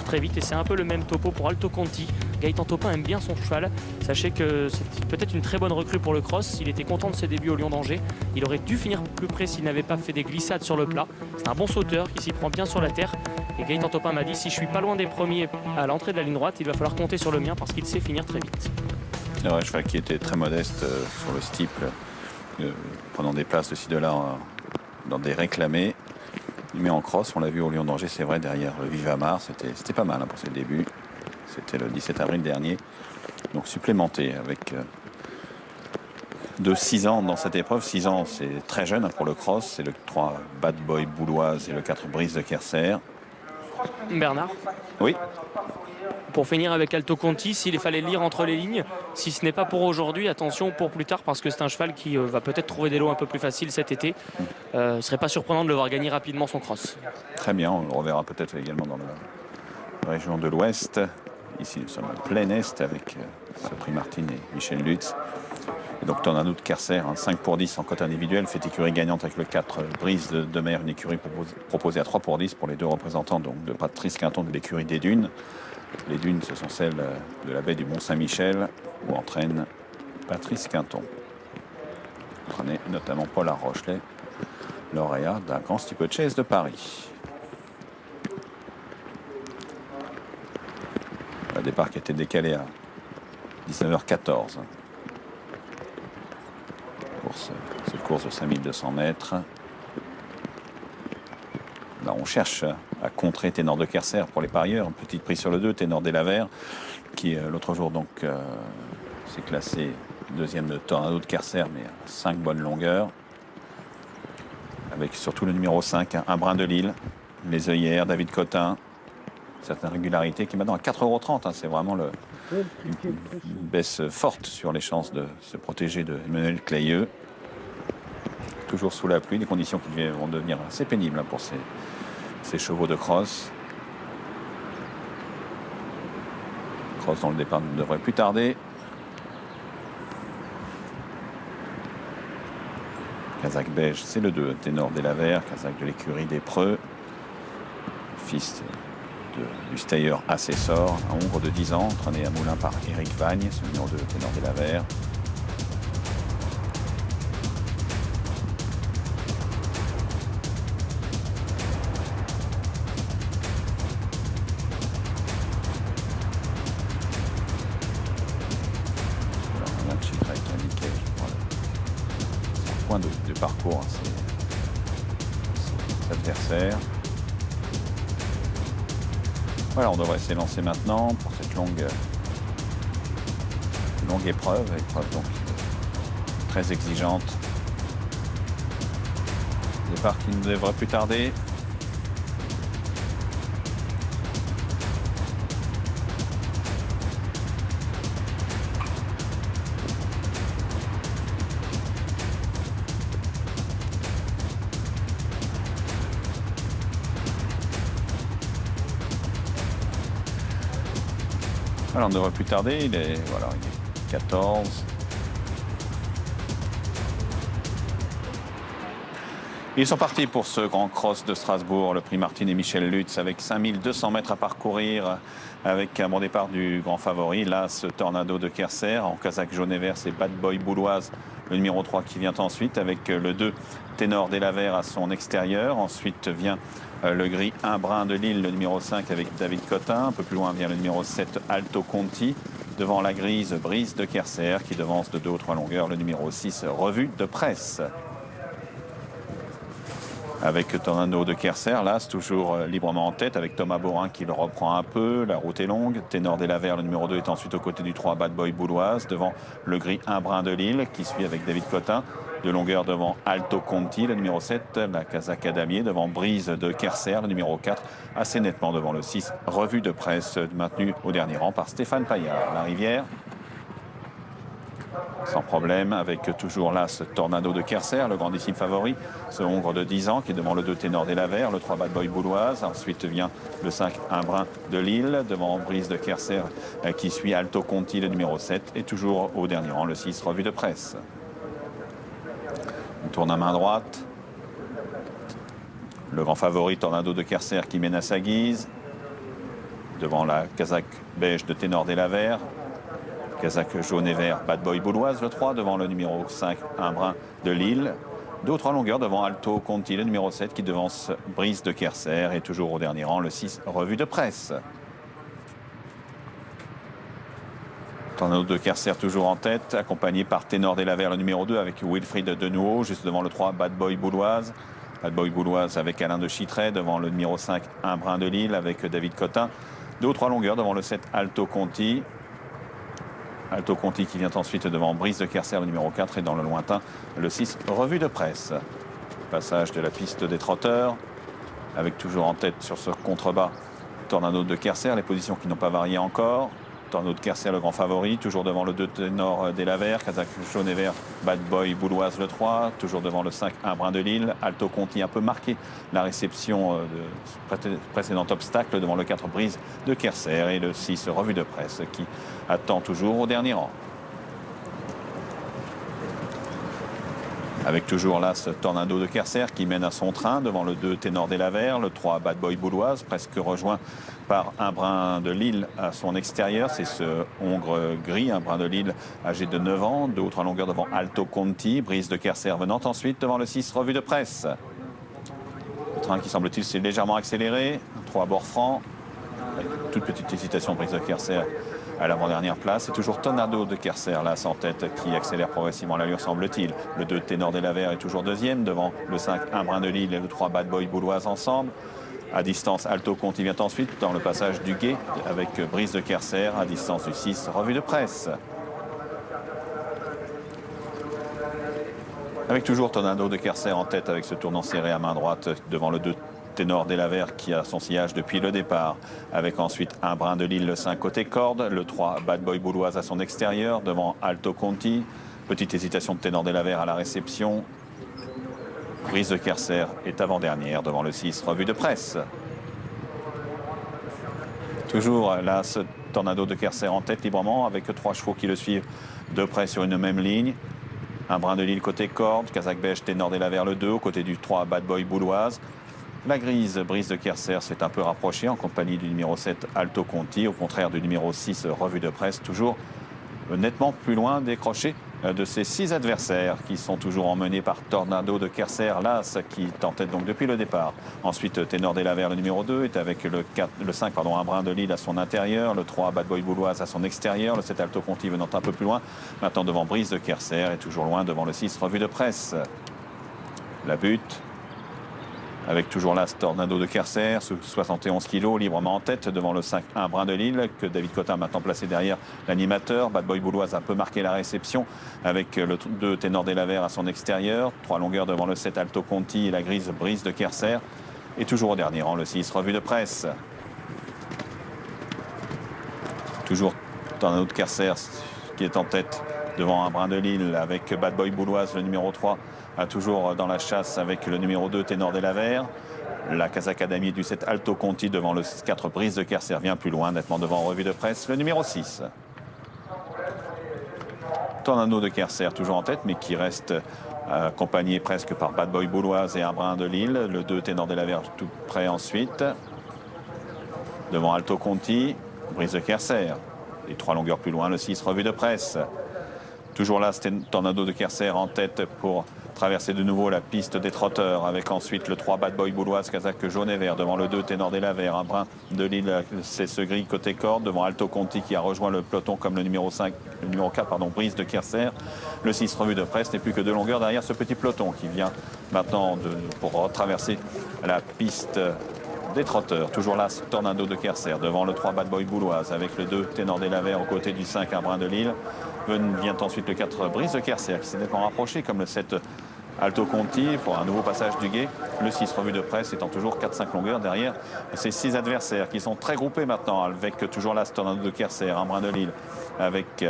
très vite et c'est un peu le même topo pour Alto Conti. Gaëtan Topin aime bien son cheval. Sachez que c'est peut-être une très bonne recrue pour le cross. Il était content de ses débuts au Lion d'Angers. Il aurait dû finir plus près s'il n'avait pas fait des glissades sur le plat. C'est un bon sauteur qui s'y prend bien sur la terre. Et Gaëtan Topin m'a dit si je suis pas loin des premiers à l'entrée de la ligne droite, il va falloir compter sur le mien parce qu'il sait finir très vite. C'est un cheval qui était très modeste sur le steeple, prenant des places de ci de là dans des réclamés. Mais en cross, on l'a vu au Lion d'Angers, c'est vrai, derrière le Vivamar, c'était pas mal pour ses débuts. C'était le 17 avril dernier. Donc supplémenté avec de 6 ans dans cette épreuve. 6 ans, c'est très jeune pour le cross. C'est le 3 Bad Boy Bouloise et le 4 Brise de Kerser. Bernard, Oui, pour finir avec Alto Conti, s'il fallait lire entre les lignes, si ce n'est pas pour aujourd'hui, attention pour plus tard parce que c'est un cheval qui va peut-être trouver des lots un peu plus faciles cet été. Ce ne serait pas surprenant de le voir gagner rapidement son cross. très bien. On le reverra peut-être également dans la région de l'Ouest. Ici, nous sommes en plein Est avec ce prix Martine et Michel Lutz. Et donc, Tornado de Kerser, 5 pour 10 en cote individuelle, fait écurie gagnante avec le 4 Brise de Mer, une écurie proposée à 3 pour 10 pour les deux représentants donc de Patrice Quinton de l'écurie des Dunes. Les Dunes, ce sont celles de la baie du Mont-Saint-Michel où entraîne Patrice Quinton. Entraîné notamment Paul Rochelet, lauréat d'un grand steeplechase de Paris. Le départ qui a été décalé à 19h14 pour cette course de 5200 mètres. Là, on cherche à contrer Ténor de Kerser pour les parieurs. Une petite prise sur le 2, Ténor d'Elavers, qui l'autre jour donc s'est classé deuxième de Tornado de Kerser, mais à 5 bonnes longueurs. Avec surtout le numéro 5, un brin de Lille, les œillères, David Cotin. Certaines régularités qui est maintenant à 4,30 €. C'est vraiment une baisse forte sur les chances de se protéger de Emmanuel Clayeux. Toujours sous la pluie, des conditions qui vont devenir assez pénibles pour ces chevaux de cross. Cross dont le départ ne devrait plus tarder. Kazakh beige, c'est le 2, Ténor d'Elavers, Kazakh de l'écurie des Preux, fils du stayer Assessor, un Hongre de 10 ans, entraîné à Moulins par Éric Vagne, ce numéro de Ténor d'Elavers. Alors, on a un chiffre avec indiqué, je crois, le point de parcours, c'est adversaire. Voilà, on devrait s'élancer maintenant pour cette longue épreuve donc très exigeante. Départ qui ne devrait plus tarder. Voilà, on ne devrait plus tarder, il est 14. Ils sont partis pour ce grand cross de Strasbourg, le prix Martine et Michel Lutz, avec 5200 mètres à parcourir, avec un bon départ du grand favori. Là, ce Tornado de Kerser, en casaque jaune et vert, c'est Bad Boy Bouloise, le numéro 3 qui vient ensuite, avec le 2 Ténor d'Elavers à son extérieur. Ensuite vient le gris Un Brin de Lille, le numéro 5 avec David Cotin. Un peu plus loin vient le numéro 7 Alto Conti. Devant la grise Brise de Kerser qui devance de 2 ou 3 longueurs le numéro 6 Revue de Presse. Avec Tornado de Kerser, là, c'est toujours librement en tête avec Thomas Borin qui le reprend un peu. La route est longue. Ténor d'Elavers, le numéro 2, est ensuite aux côtés du 3 Bad Boy Bouloise. Devant le gris Un Brin de Lille qui suit avec David Cotin. De longueur devant Alto Conti, le numéro 7, la casaque damier, devant Brise de Kerser, le numéro 4, assez nettement devant le 6, Revue de Presse, maintenu au dernier rang par Stéphane Paillard. La Rivière, sans problème, avec toujours là ce Tornado de Kerser, le grandissime favori, ce Hongre de 10 ans qui est devant le 2 Ténor d'Elavers, le 3 Bad Boy Bouloise. Ensuite vient le 5 Un Brin de Lille, devant Brise de Kerser qui suit Alto Conti, le numéro 7, et toujours au dernier rang le 6, Revue de Presse. On tourne à main droite. Le grand favori Tornado de Kerser qui mène à sa guise. devant la casaque beige de Ténor des Lavers. Casaque jaune et vert, Bad Boy Bouloise, le 3, devant le numéro 5, Un Brin de Lille. 2 ou 3 longueurs devant Alto Conti, le numéro 7, qui devance Brise de Kerser. Et toujours au dernier rang, le 6, Revue de Presse. Tornado de Kerser toujours en tête, accompagné par Ténor des Lavers, le numéro 2, avec Wilfried Denouau, juste devant le 3, Bad Boy Bouloise. Bad Boy Bouloise avec Alain de Chitray, devant le numéro 5, Un Brin de Lille, avec David Cotin. 2 ou 3 longueurs devant le 7, Alto Conti. Alto Conti qui vient ensuite devant Brise de Kerser, le numéro 4, et dans le lointain, le 6, Revue de Presse. Passage de la piste des trotteurs, avec toujours en tête sur ce contrebas, Tornado de Kerser, les positions qui n'ont pas varié encore. Tornado de Kerser, le grand favori, toujours devant le 2 Ténor des Lavers, casaque jaune et vert, Bad Boy Bouloise, le 3, toujours devant le 5, Un Brin de Lille. Alto Conti un peu marqué la réception de précédent obstacle devant le 4, Brise de Kerser, et le 6, Revue de Presse, qui attend toujours au dernier rang. Avec toujours là ce Tornado de Kerser qui mène à son train devant le 2 Ténor des Lavers, le 3 Bad Boy Bouloise, presque rejoint par Un Brin de Lille à son extérieur. C'est ce hongre gris, Un Brin de Lille âgé de 9 ans, 2 ou 3 longueurs devant Alto Conti, Brise de Kerser venant ensuite devant le 6 Revue de Presse. Le train qui semble-t-il s'est légèrement accéléré, 3 bords francs, avec une toute petite hésitation, Brise de Kerser à l'avant-dernière place. C'est toujours Tornado de Kerser, là, sans tête, qui accélère progressivement l'allure, semble-t-il. Le 2 Ténor des Lavers est toujours deuxième, devant le 5 Un Brin de Lille et le 3 Bad Boy Bouloise ensemble. À distance, Alto Conti vient ensuite dans le passage du Guet, avec Brise de Kerser. À distance du 6, Revue de Presse. Avec toujours Tornado de Kerser en tête, avec ce tournant serré à main droite, devant le 2 Ténor des Lavers qui a son sillage depuis le départ, avec ensuite Un Brin de Lille, le 5 côté corde, le 3 Bad Boy Bouloise à son extérieur, devant Alto Conti. Petite hésitation de Ténor des Lavers à la réception. Brise de Kerser est avant-dernière devant le 6, Revue de Presse. Toujours là ce Tornado de Kerser en tête librement, avec 3 chevaux qui le suivent de près sur une même ligne. Un Brin de Lille côté corde, casaque beige Ténor des Lavers le 2, aux côtés du 3 Bad Boy Bouloise. La grise Brise de Kerser s'est un peu rapprochée en compagnie du numéro 7 Alto Conti, au contraire du numéro 6 Revue de Presse, toujours nettement plus loin décroché de ses 6 adversaires qui sont toujours emmenés par Tornado de Kerser, l'As qui est en tête donc depuis le départ. Ensuite Ténor des Lavers, le numéro 2, est avec le 5 Un Brin de Lille à son intérieur, le 3 Bad Boy Bouloise à son extérieur, le 7 Alto Conti venant un peu plus loin, maintenant devant Brise de Kerser et toujours loin devant le 6 Revue de Presse. La butte, avec toujours là ce Tornado de Kerser, 71 kg, librement en tête, devant le 5 Un Brin de Lille, que David Cotin a maintenant placé derrière l'animateur. Bad Boy Bouloise a un peu marqué la réception, avec le 2 Ténor des Lavers à son extérieur, 3 longueurs devant le 7 Alto Conti et la grise Brise de Kerser. Et toujours au dernier rang, le 6 Revue de Presse. Toujours Tornado de Kerser qui est en tête devant Un Brin de Lille, avec Bad Boy Bouloise, le numéro 3, toujours dans la chasse avec le numéro 2 Ténor des Lavers. La casaque damier du 7 Alto Conti devant le 4 Brise de Kerser vient plus loin, nettement devant Revue de Presse, le numéro 6. Tornado de Kerser toujours en tête, mais qui reste accompagné presque par Bad Boy Bouloise et Un Brin de Lille. Le 2 Ténor des Lavers tout près ensuite. Devant Alto Conti, Brise de Kerser. Et 3 longueurs plus loin, le 6 Revue de Presse. Toujours là, c'était Tornado de Kerser en tête pour traverser de nouveau la piste des trotteurs, avec ensuite le 3 Bad Boy Bouloise, casaque jaune et vert, devant le 2 Ténor des Lavers, Un Brin de Lille, c'est ce gris côté corde, devant Alto Conti qui a rejoint le peloton comme le numéro 4, Brise de Kerser. Le 6 Revue de Presse n'est plus que 2 longueurs derrière ce petit peloton qui vient maintenant pour traverser la piste des trotteurs. Toujours là, Tornado de Kerser, devant le 3 Bad Boy Bouloise, avec le 2 Ténor des Lavers aux côtés du 5 Un Brin de Lille. Vient ensuite le 4 Brise de Kerser qui s'est nettement rapproché, comme le 7 Alto Conti pour un nouveau passage du Guet. Le 6 Revue de Presse étant toujours 4-5 longueurs derrière ces 6 adversaires qui sont très groupés maintenant, avec toujours là Tornado de Kerser, Un Brin de Lille, avec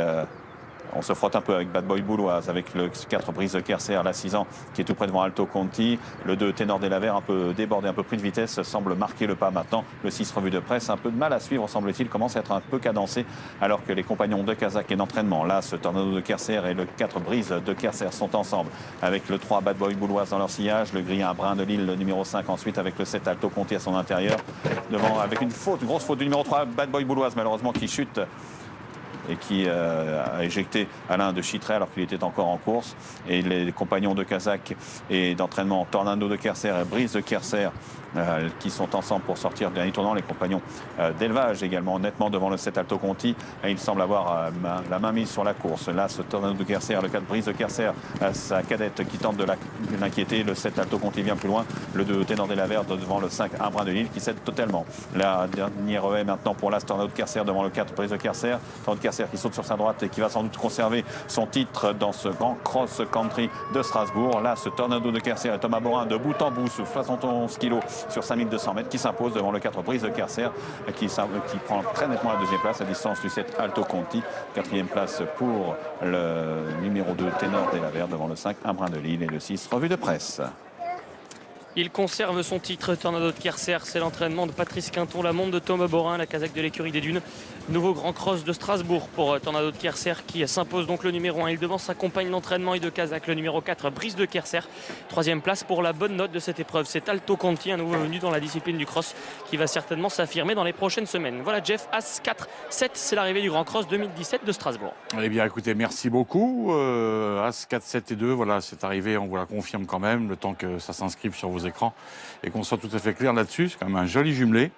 On se frotte un peu avec Bad Boy Bouloise, avec le 4 Brise de Kerser, la 6 ans, qui est tout près devant Alto Conti. Le 2 Ténor des Lavers, un peu débordé, un peu pris de vitesse, semble marquer le pas maintenant. Le 6 Revue de Presse, un peu de mal à suivre, semble-t-il, commence à être un peu cadencé, alors que les compagnons de Kazakh et d'entraînement, là, ce Tornado de Kerser et le 4 Brise de Kerser sont ensemble, avec le 3 Bad Boy Bouloise dans leur sillage, le grillin Brin de Lille, le numéro 5 ensuite, avec le 7 Alto Conti à son intérieur, devant, avec une grosse faute du numéro 3 Bad Boy Bouloise, malheureusement, qui chute et qui a éjecté Alain de Chitray alors qu'il était encore en course. Et les compagnons de Kazakh et d'entraînement, Tornado de Kerser et Brise de Kerser, qui sont ensemble pour sortir du dernier tournant. Les compagnons d'élevage également nettement devant le 7 Alto Conti. Et il semble avoir la main mise sur la course. Là, ce Tornado de Kerser, le 4 Brise de Kerser, sa cadette qui tente de l'inquiéter. Le 7 Alto Conti vient plus loin. Le 2 Ténor des Lavers devant le 5 Brin de Lille qui cède totalement. La dernière relais maintenant pour l'As Tornado de Kerser devant le 4 Brise de Kerser. Tornado de Kerser qui saute sur sa droite et qui va sans doute conserver son titre dans ce grand cross-country de Strasbourg. Là, ce Tornado de Kerser et Thomas Borin de bout en bout sous 71 kg sur 5200 mètres qui s'impose devant le 4 Brise de Kerser qui prend très nettement la deuxième place à distance du 7 Alto Conti. Quatrième place pour le numéro 2 Ténor des Lavers devant le 5 Brin de Lille et le 6 Revue de Presse. Il conserve son titre, Tornado de Kerser. C'est l'entraînement de Patrice Quinton, la montre de Thomas Borin, la Kazakh de l'écurie des Dunes. Nouveau grand cross de Strasbourg pour Tornado de Kerser qui s'impose donc le numéro 1. Il devance sa compagne d'entraînement et de Kazakh, le numéro 4, Brise de Kerser. Troisième place pour la bonne note de cette épreuve. C'est Alto Conti, un nouveau venu dans la discipline du cross qui va certainement s'affirmer dans les prochaines semaines. Voilà Jeff, As 4, 7, c'est l'arrivée du grand cross 2017 de Strasbourg. Eh bien écoutez, merci beaucoup. As 4, 7 et 2, voilà, c'est arrivé, on vous la confirme quand même, le temps que ça s'inscrive sur vos écrans et qu'on soit tout à fait clair là-dessus. C'est quand même un joli jumelé.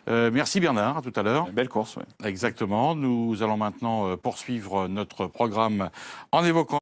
Merci Bernard, à tout à l'heure. Belle course, oui. Exactement. Nous allons maintenant poursuivre notre programme en évoquant